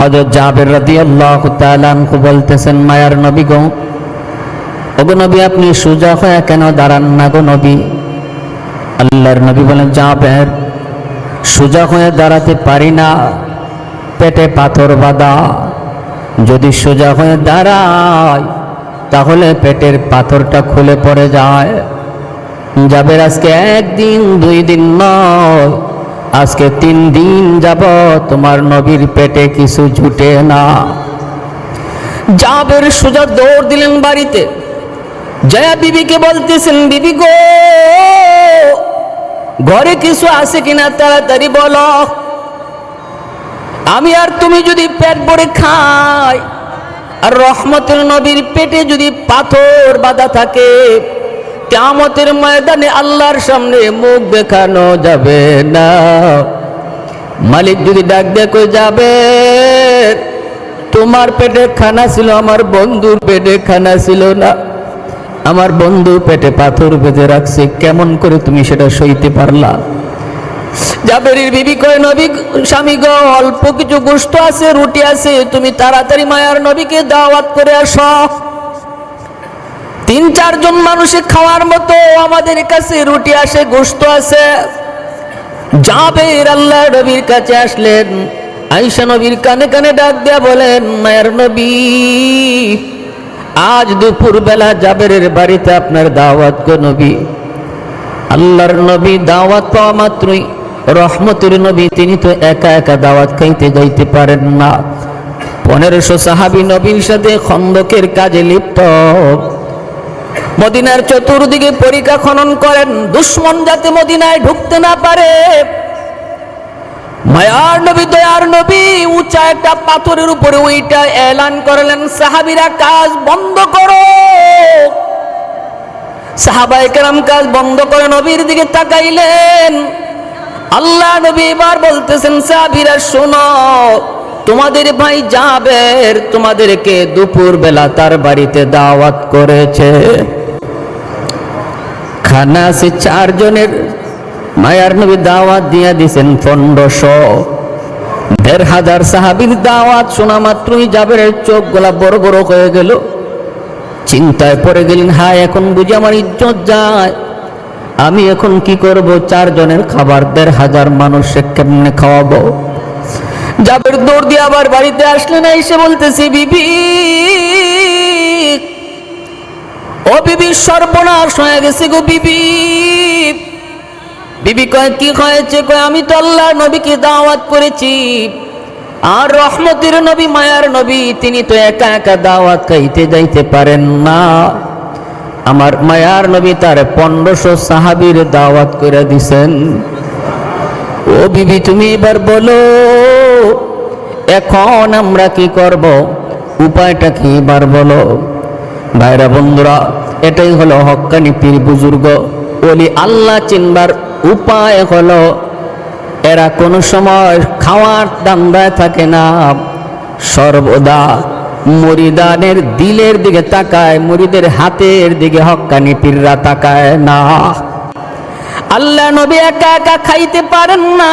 হযরত জাবের রাদিয়াল্লাহু তাআলা আনহু বলতেছেন, মায়ার নবী গো, ওগো নবী আপনি সোজা হয়ে কেন দাঁড়ান না গো নবী? আল্লাহর নবী বলেন, জাবের সোজা হয়ে দাঁড়াতে পারি না, পেটে পাথর বাঁধা। যদি সোজা হয়ে দাঁড়ায় তাহলে পেটের পাথরটা খুলে পড়ে যায়। জাবের আজকে একদিন দুই দিন নয়, আজকে 3 দিন যাব তোমার নবীর পেটে কিছু জুটে না। জাবের সোজা দৌড় দিলেন বাড়িতে, জয়া বিবিকে বলতেছেন, বিবি গো ঘরে কিছু আছে কিনা তাড়াতাড়ি বলো। আমি আর তুমি যদি পেট ভরে খাই আর রহমতের নবীর পেটে যদি পাথর বাঁধা থাকে, কিয়ামতের ময়দানে আল্লাহর সামনে মুখ দেখানো যাবে না। মালিক যদি ডাক দিয়ে কই, যাবে তোমার পেটে খানা ছিল, আমার বন্ধুর পেটে খানা ছিল না, আমার বন্ধু পেটে পাথর বেঁধে রাখছে, কেমন করে তুমি সেটা সইতে পারলা? জাবেরের বিবি কয়, নবী স্বামী গো অল্প কিছু গোশত আছে, রুটি আছে, তুমি তাড়াতাড়ি মায়ার নবীকে দাওয়াত করে আসো। 3-4 জন মানুষে খাওয়ার মতো আমাদের কাছে রুটি আসে, গোশত আছে। জাবের আল্লাহর নবীর কাছে আসলেন, আয়েশা নবীর কানে কানে ডাক দেয়া বলেন, মায়ার নবী আজ দুপুর বেলা জাবেরের বাড়িতে আপনার দাওয়াত গো নবী। আল্লাহর নবী দাওয়াত পাওয়া মাত্রই রহমতের নবী তিনি তো একা একা দাওয়াত খাইতে যাইতে পারেন না। 1500 সাহাবী নবীর সাথে খন্দকের কাজে লিপ্ত। মদিনার চতুর্দিকে পরিখা খনন করেন, দুশমন যাতে মদিনায় ঢুকতে না পারে। মায়ার নবী দয়ার নবী উঁচা একটা পাথরের উপরে ওইটা এলান করলেন, সাহাবীরা কাজ বন্ধ করো। সাহাবায়ে কেরাম কাজ বন্ধ করে নবীর দিকে তাকাইলেন। আল্লাহ নবী এবার বলতেছেন, সাহাবীরা শোনো, তোমাদের ভাই জাবের তোমাদেরকে দুপুর বেলা তার বাড়িতে দাওয়াত করেছে। খানা আছে 4 জনের। মায়ার নবী দাওয়াত দিয়া দিয়েছেন 1500। 1500 সাহাবীর দাওয়াত শোনা মাত্রই জাবেরের চোখ গোলা বড় বড় হয়ে গেল। চিন্তায় পড়ে গেলেন, হায় এখন বুঝি আমার ইজ্জত যায়, আমি এখন কি করব? 4 জনের খাবার 1500 মানুষকে কেমনে খাওয়াবো? জাবের দৌড় দিয়ে আবার বাড়িতে আসলেন, এসে বলতেছি, বিবি ও বিবি সর্বনাশ হয়ে গেছে গো বিবি। বিবি কয়, কি হয়েছে? কয়, আমি তো আল্লাহর নবীকে দাওয়াত করেছি, আর রহমতের নবী মায়ার নবী তিনি তো একা একা দাওয়াত খাইতে যাইতে পারেন না। আমার মায়ার নবী তার 1500 সাহাবীর দাওয়াত করে দিছেন। ও বিবি তুমি এবার বলো, এখন আমরা কি করব? উপায়টা কি এবার বলো? ভাইরা বন্ধুরা, এটাই হলো হক্কানি পীর বুজুর্গ ওলি আল্লাহ চিনবার উপায় হলো, এরা কোনো সময় খাওয়ার দান্দায় থাকে না, সর্বদা মুরিদানের দিলের দিকে তাকায়, মুরিদের হাতের দিকে হক্কানি পীররা তাকায় না। আল্লাহ নবী একা একা খাইতে পারেন না,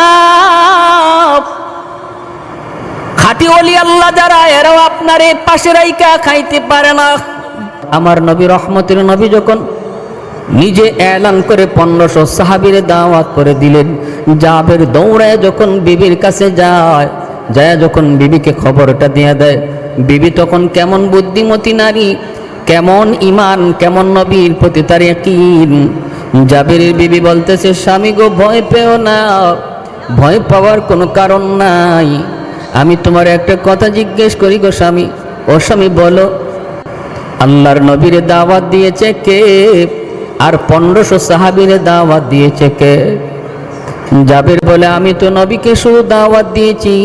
খাঁটি ওলি আল্লাহ যারা এরাও আপনার এই পাশের আইকা খাইতে পারে না। আমার নবী রহমতের নবী যখন নিজে এলান করে 1500 সাহাবীর দাওয়াত করে দিলেন, জাবের দৌড়ায় যখন বিবির কাছে যায়, যখন বিবিকে খবরটা দিয়ে দেয়, বিবি তখন কেমন বুদ্ধিমতী নারী, কেমন ঈমান, কেমন নবীর প্রতি তার ইয়াকিন। জাবেরের বিবি বলতেছে, স্বামী গো ভয় পেও না, ভয় পাওয়ার কোনো কারণ নাই। আমি তোমার একটা কথা জিজ্ঞেস করি গো স্বামী। ও স্বামী বলো, আল্লাহর নবীর দাওয়াত দিয়েছে কে? আর 1500 সাহাবীর দাওয়াত দিয়েছে কে? জাবের বলে, আমি তো নবীকে শুধু দাওয়াত দিয়েছি,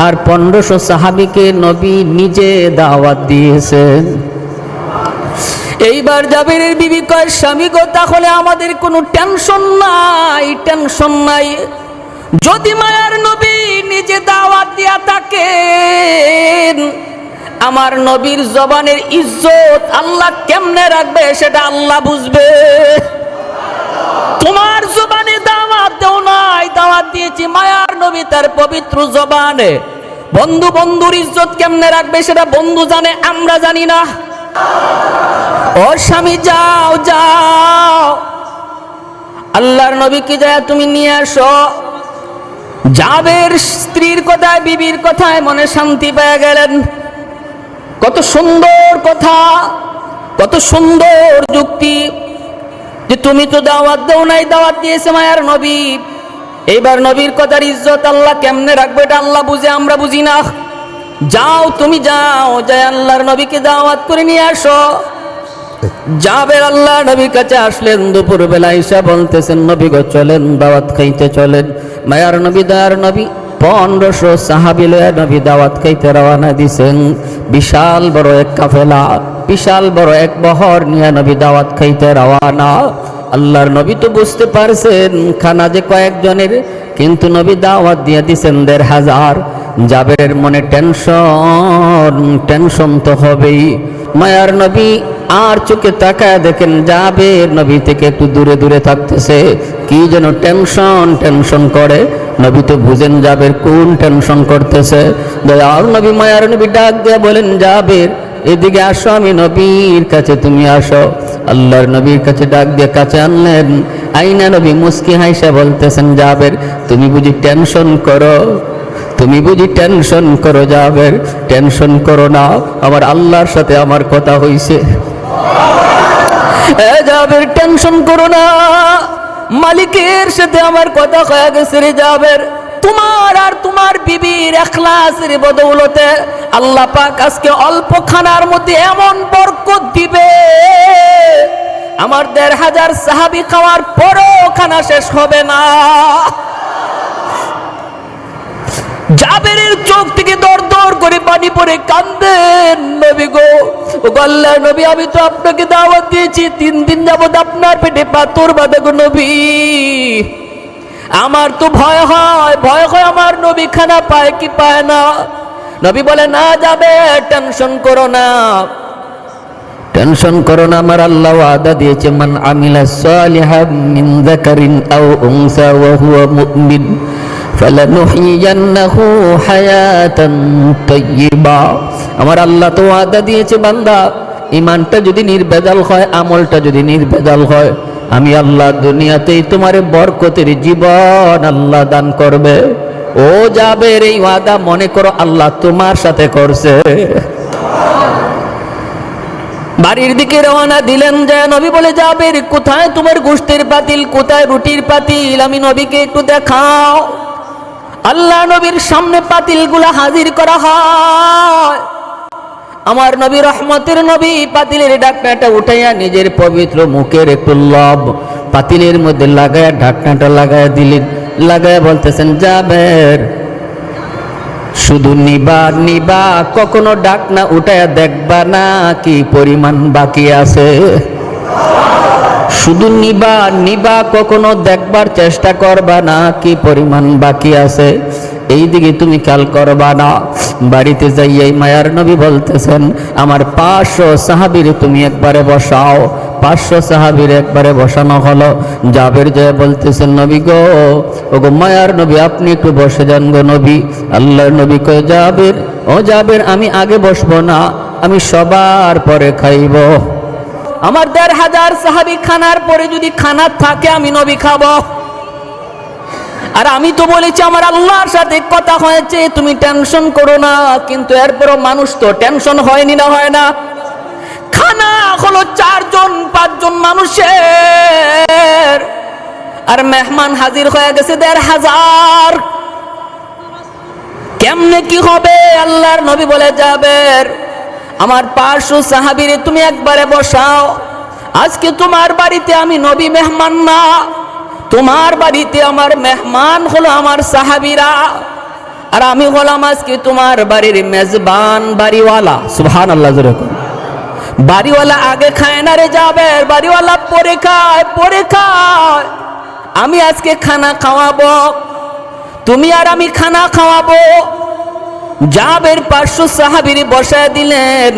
আর 1500 সাহাবীকে নবী নিজে দাওয়াত দিয়েছেন। এইবার জাবেরের বিবি কয়, স্বামী গো তাহলে আমাদের কোনো টেনশন নাই, টেনশন নাই। যদি মায়ার নবী নিজে দাওয়াত দিয়া থাকেন, আমার নবীর জবানের ইজ্জত আল্লাহ কেমনে রাখবে সেটা আল্লাহ বুঝবে। তোমার জবানে দাওয়াত দেও নাই, দাওয়াত দিয়েছি মায়ার নবী তার পবিত্র জবানে বন্ধু বন্ধুর ইজ্জত কেমনে রাখবে সেটা বন্ধু জানে, আমরা জানি না। ও স্বামী যাও যাও, আল্লাহর নবীকে যায় তুমি নিয়ে আসো। জাবের স্ত্রীর কথায় বিবির কথায় মনে শান্তি পেয়ে গেলেন। কত সুন্দর কথা, কত সুন্দর যুক্তি, যে তুমি তো দাওয়াত দাও নাই, দাওয়াত দিয়েছে মায়ার নবী। এইবার নবীর কথার ইজ্জত আল্লাহ কেমনে রাখবে এটা আল্লাহ বুঝে, আমরা বুঝি না। যাও তুমি যাও, যায় আল্লাহর নবীকে দাওয়াত করে নিয়ে আসো। জাবের আল্লাহ নবীর কাছে আসলেন, দুপুর বেলা ঈশা বলতেছেন নবী গো চলেন দাওয়াত খাইতে চলেন। মায়ার নবী দয়ার নবী 1500 সাহাবী লয়ে নবী দাওয়াত খাইতে রওনা দিছেন। বিশাল বড় এক কাফেলা, বিশাল বড় এক বহর নিয়ে নবী দাওয়াত খাইতে রওনা। আল্লাহর নবী তো বুঝতে পারছেন খানা যে কয়েকজনের, কিন্তু নবী দাওয়াত দিয়ে দিছেন 1500। জাবের মনে টেনশন, টেনশন তো হবেই। মায়ার নবী আর চোখে তাকায় দেখেন জাবের নবী থেকে একটু দূরে দূরে থাকতেছে, কি যেন টেনশন টেনশন করে। নবী তো বুঝেন জাবের কোন টেনশন করতেছে। দয়ার নবী মায়ার নবী ডাক দিয়ে বলেন জাবের এদিকে আসো, আমি নবীর কাছে তুমি আসো। আল্লাহর নবীর কাছে ডাক দিয়ে কাছে আনলেন। আইনা নবী মুস্কি হাইসা বলতেছেন জাবের তুমি বুঝি টেনশন করো, তুমি বুঝি টেনশন করো। জাবের টেনশন করো না, আমার আল্লাহর সাথে আমার কথা হইছে। জাবের টেনশন করো না, মালিকের সাথে আমার কথা হয়ে গেছে রে জাবের। তোমার আর তোমার বিবির ইখলাসের বদৌলতে আল্লাহ পাক আজকে অল্প খানার মধ্যে এমন বরকত দিবে, আমার 1500 সাহাবী খাওয়ার পরও খানা শেষ হবে না। জাবেরের চোখ থেকে দর দর করে পানি পড়ে কান্দেন। নবী গো, ও আল্লাহর নবী আমি তো আপনাকে দাওয়াত দিয়েছি, 3 দিন যাবত আপনার পেটে পাথর বাঁধা গো নবী। আমার তো ভয় হয়, ভয় হয় আমার নবী খানা পায় কি পায় না। নবী বলে না যাবে, টেনশন করো না, টেনশন করো না, আমার আল্লাহ ওয়াদা দিয়েছে মান আমিলা সালিহাম মিন যাকারিন আও উনসা ওয়া হুয়া মুমিন ফালানুহইয়ান্নাহু হায়াতান তাইয়্যিবা। আমার আল্লাহ তো ওয়াদা দিয়েছে বান্দা ঈমানটা যদি নির্ভেজাল হয়, আমলটা যদি নির্ভেজাল হয়, আমি আল্লাহ দুনিয়াতেই তোমারে বরকতের জীবন আল্লাহ দান করবে। ও জাবের এই ওয়াদা মনে করো আল্লাহ তোমার সাথে করছে। বাড়ির দিকে রওনা দিলেন। যায় নবী বলে জাবের কোথায় তোমার গোশতের পাতিল, কোথায় রুটির পাতিল, আমি নবীকে একটু দেখাও। আল্লাহ নবীর সামনে পাতিলগুলা হাজির করা হয়। আমার নবী রহমতের নবী পাতিলের ঢাকনাটা উঠাইয়া নিজের পবিত্র মুখের একটু লব পাতিলের মধ্যে লাগায়া ঢাকনাটা লাগায়া দিলেন। লাগায়া বলতেছেন জাবের শুধু নিবা নিবা, কখনো ঢাকনা উঠাইয়া দেখবা না কি পরিমাণ বাকি আছে। শুধু নিবা নিবা, কখনো দেখবার চেষ্টা করবা না কি পরিমাণ বাকি আছে। এই দিকে তুমি খেয়াল করবা না। বাড়িতে যাইয়াই মায়ার নবী বলতেছেন আমার 500 সাহাবীর তুমি একবারে বসাও। 500 সাহাবীর একবারে বসানো হলো। জাবের যায় বলতেছেন নবী গো, ওগো মায়ার নবী আপনি একটু বসে যান গো নবী। আল্লাহর নবী কয় জাবের, ও জাবের আমি আগে বসবো না, আমি সবার পরে খাইব। আমার 1500 সাহাবী খানার পরে যদি খানা থাকে আমি নবী খাবো। আর আমি তো বলেছি আমার আল্লাহর সাথে কথা হয়েছে, তুমি টেনশন করো না। কিন্তু এরপরও মানুষ তো টেনশন হয়নি না, হয় না? খানা হলো 4 জন 5 জন মানুষের, আর মেহমান হাজির হয়ে গেছে 1500। কেমনে কি হবে? আল্লাহর নবী বলে জাবের আমার 500 সাহাবীরে তুমি একবারে বসাও। আজকে তোমার বাড়িতে আমি নবী মেহমান না, তোমার বাড়িতে আমার মেহমান হলো আমার সাহাবীরা, আর আমি হলাম আজকে তোমার বাড়ির মেজবান, বাড়িওয়ালা। সুবহানাল্লাহ জোরে বলুন। বাড়িওয়ালা আগে খায় না রে জাবের, বাড়িওয়ালা পরে খায়, পরে খায়। আমি আজকে খানা খাওয়াবো, তুমি আর আমি খানা খাওয়াবো। জাবের 500 সাহাবীর বসায় দিলেন।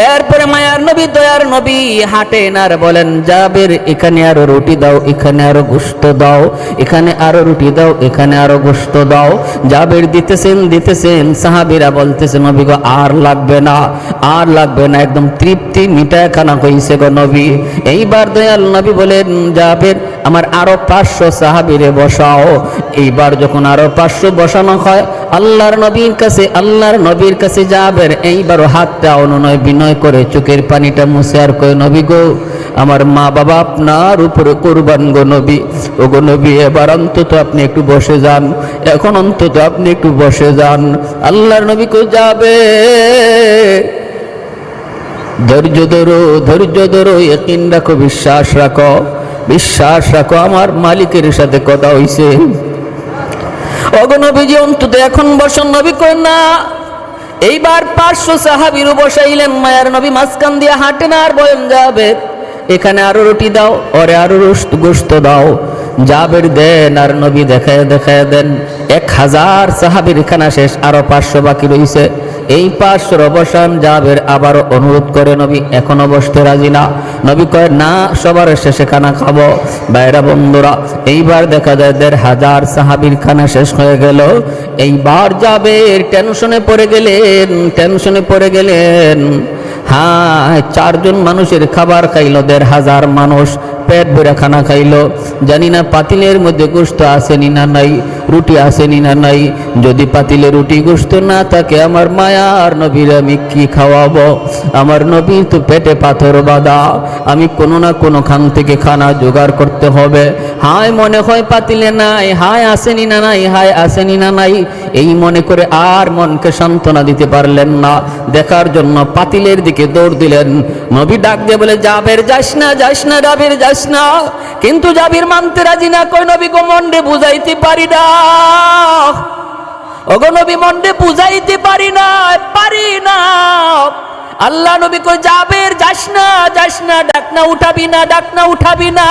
এরপরে মায়ার নবী দয়ার নবী হাঁটেন আর বলেন, জাবের এখানে আরো রুটি দাও, এখানে আরো গোশত দাও, এখানে আরো রুটি দাও, এখানে আরো গোশত দাও। জাবের দিতেছেন, সাহাবীরা বলতেছে, নবী গো আর লাগবে না, আর লাগবে না, একদম তৃপ্তি মিটায় খানা হইছে গো নবী। এইবার দয়াল নবী বলেন, জাবের আমার আরো 500 সাহাবীরে বসাও। এইবার যখন আরো 500 বসানো হয়, আল্লাহর নবীর কাছে জাবের এইবারও হাতটা অনুনয় বিনয় করে চোখের পানিটা মুছে আর কয়, নবী গো আমার মা বাবা আপনার উপরে কুরবান গো নবী। ও গো নবী, এবার অন্তত আপনি একটু বসে যান, এখন অন্তত আপনি একটু বসে যান। আল্লাহর নবী কই, যাবে ধৈর্য ধরো, ইয়াকিন রাখো, বিশ্বাস রাখো, আমার মালিকের সাথে কথা হইছে। ওগো নবীজি অন্তত এখন বসন। নবী কই, না। এইবার 500 সাহাবীরও বসাইলেন। মায়ার নবী মাঝখান দিয়ে হাঁটেন আর বলেন, যাবে এখানে আরো রুটি দাও, ওরে আরো গোশত দাও। জাবের দেন আর নবী দেখায় দেন। 1000 সাহাবীর খানা শেষ, আরো 500 বাকি রইছে। এই 500 অবসান জাবের আবার অনুরোধ করে, নবী এখনো বসতে রাজি না। নবী কয়, না, সবার শেষে খানা খাবো। বাইরা বন্ধুরা, এইবার দেখা যায় 1500 সাহাবীর খানা শেষ হয়ে গেল। এইবার জাবের টেনশনে পড়ে গেলেন। হ্যাঁ, 4 জন মানুষের খাবার খাইলো, 1500 মানুষ পেট ভরে খানা খাইলো। জানি না পাতিলের মধ্যে গোশত আসেনি না নাই, রুটি আসেনি না নাই। যদি পাতিলে রুটি গোশত না থাকে, আমার মায়ার নবীর আমি কি খাওয়াবো? আমার নবী তো পেটে পাথর বাঁধা, আমি কোনো না কোনো খান থেকে খানা জোগাড় করতে হবে। হায় মনে হয় পাতিলে নাই, হায় আসেনি না নাই, এই মনে করে আর মনকে সান্ত্বনা দিতে পারলেন না। দেখার জন্য পাতিলের দিকে দৌড় দিলেন। নবী ডাক দিয়ে বলে, জাবের যাস না, জাবের যাস না। কিন্তু জাবির মানতে রাজি না। কই, নবী গো মন্ডে বুঝাইতে পারি না, ওগো নবী মন্ডে বুঝাইতে পারি না। আল্লাহ নবী কই, জাবের যাস না, ডাক না উঠাবি না।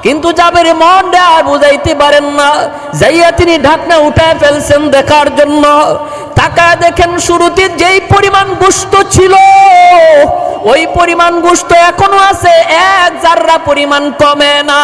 কিন্তু জাবের মনটা আর বুঝাইতে পারেন না। যাইয়া তিনি ঢাকনা উঠায় ফেলছেন দেখার জন্য। তাকায় দেখেন, শুরুতে যেই পরিমাণ গোশত ছিল, ওই পরিমাণ গোশত এখনো আছে, 1 জাররা পরিমাণ কমে না।